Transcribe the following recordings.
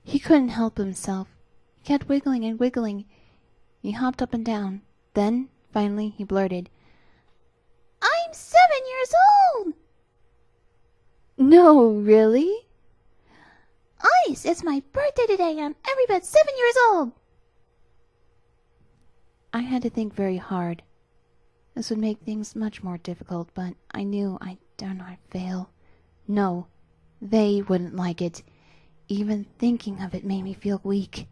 He couldn't help himself. He kept wiggling and wiggling. He hopped up and down. Then, finally, he blurted, "I'm 7 years old!" "No, really?" "Ice, it's my birthday today and every bit 7 years old!" I had to think very hard. This would make things much more difficult, but I knew I dare not fail. No, they wouldn't like it. Even thinking of it made me feel weak.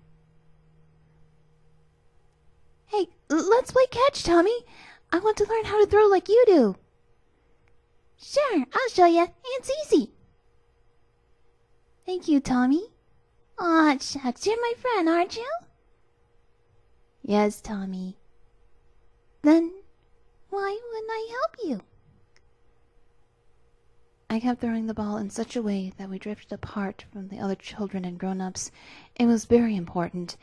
"Hey, let's play catch, Tommy. I want to learn how to throw like you do." "Sure, I'll show you. It's easy." "Thank you, Tommy." "Aw, shucks, you're my friend, aren't you?" "Yes, Tommy." "Then why wouldn't I help you?" I kept throwing the ball in such a way that we drifted apart from the other children and grown-ups. It was very important.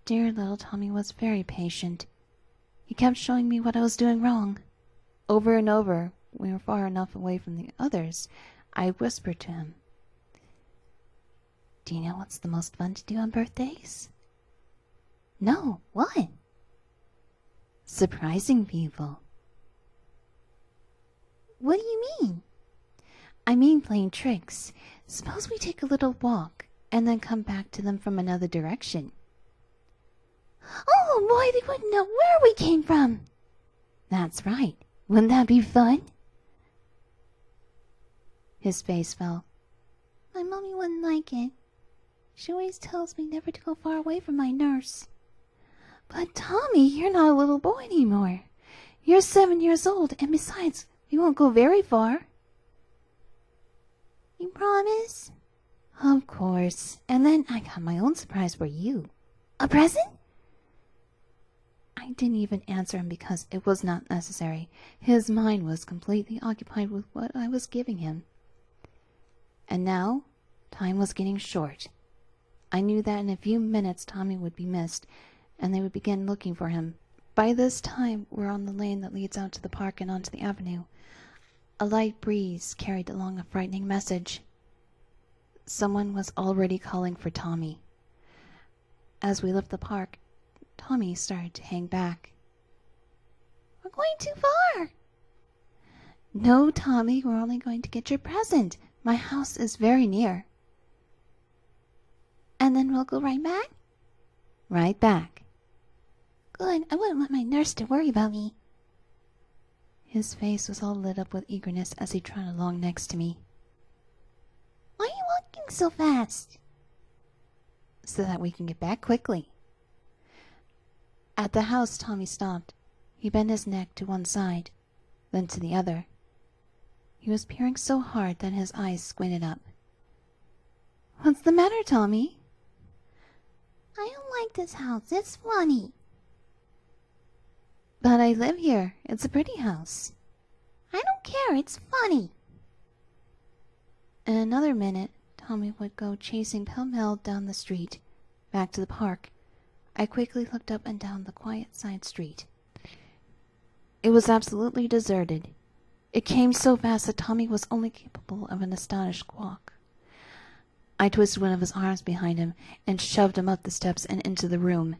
Dear little Tommy was very patient. He kept showing me what I was doing wrong. Over and over, when we were far enough away from the others, I whispered to him, "Do you know what's the most fun to do on birthdays?" "No, what?" "Surprising people." "What do you mean?" "I mean playing tricks. Suppose we take a little walk, and then come back to them from another direction." "Oh boy, they wouldn't know where we came from." "That's right. Wouldn't that be fun?" His face fell. "My mommy wouldn't like it. She always tells me never to go far away from my nurse." "But Tommy, you're not a little boy anymore. You're 7 years old, and besides, we won't go very far." "You promise?" "Of course. And then I got my own surprise for you." "A present?" I didn't even answer him because it was not necessary. His mind was completely occupied with what I was giving him. And now, time was getting short. I knew that in a few minutes Tommy would be missed, and they would begin looking for him. By this time, we're on the lane that leads out to the park and onto the avenue. A light breeze carried along a frightening message. Someone was already calling for Tommy. As we left the park, Tommy started to hang back. "We're going too far." "No, Tommy, we're only going to get your present. My house is very near." "And then we'll go right back?" "Right back." "Good. I wouldn't want my nurse to worry about me." His face was all lit up with eagerness as he trotted along next to me. "Why are you walking so fast?" "So that we can get back quickly." At the house, Tommy stopped. He bent his neck to one side, then to the other. He was peering so hard that his eyes squinted up. "What's the matter, Tommy?" "I don't like this house. It's funny." "But I live here. It's a pretty house." "I don't care. It's funny." In another minute, Tommy would go chasing pell-mell down the street, back to the park. I quickly looked up and down the quiet side street. It was absolutely deserted. It came so fast that Tommy was only capable of an astonished squawk. I twisted one of his arms behind him and shoved him up the steps and into the room.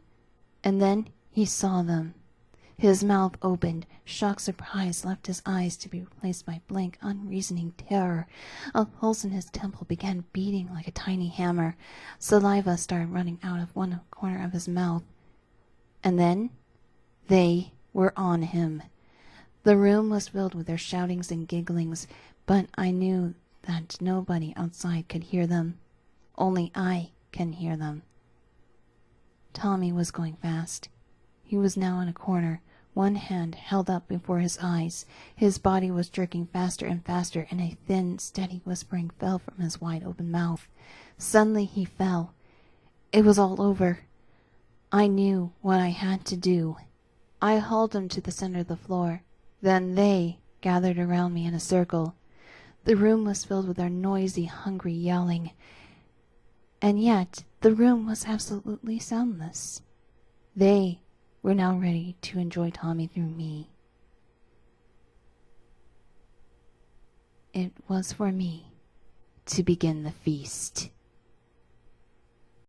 And then he saw them. His mouth opened. Shocked surprise left his eyes to be replaced by blank, unreasoning terror. A pulse in his temple began beating like a tiny hammer. Saliva started running out of one corner of his mouth. And then they were on him. The room was filled with their shoutings and gigglings, but I knew that nobody outside could hear them. Only I can hear them. Tommy was going fast. He was now in a corner, one hand held up before his eyes. His body was jerking faster and faster, and a thin, steady whispering fell from his wide-open mouth. Suddenly he fell. It was all over. I knew what I had to do. I hauled him to the center of the floor. Then they gathered around me in a circle. The room was filled with their noisy, hungry yelling. And yet the room was absolutely soundless. They were now ready to enjoy Tommy through me. It was for me to begin the feast.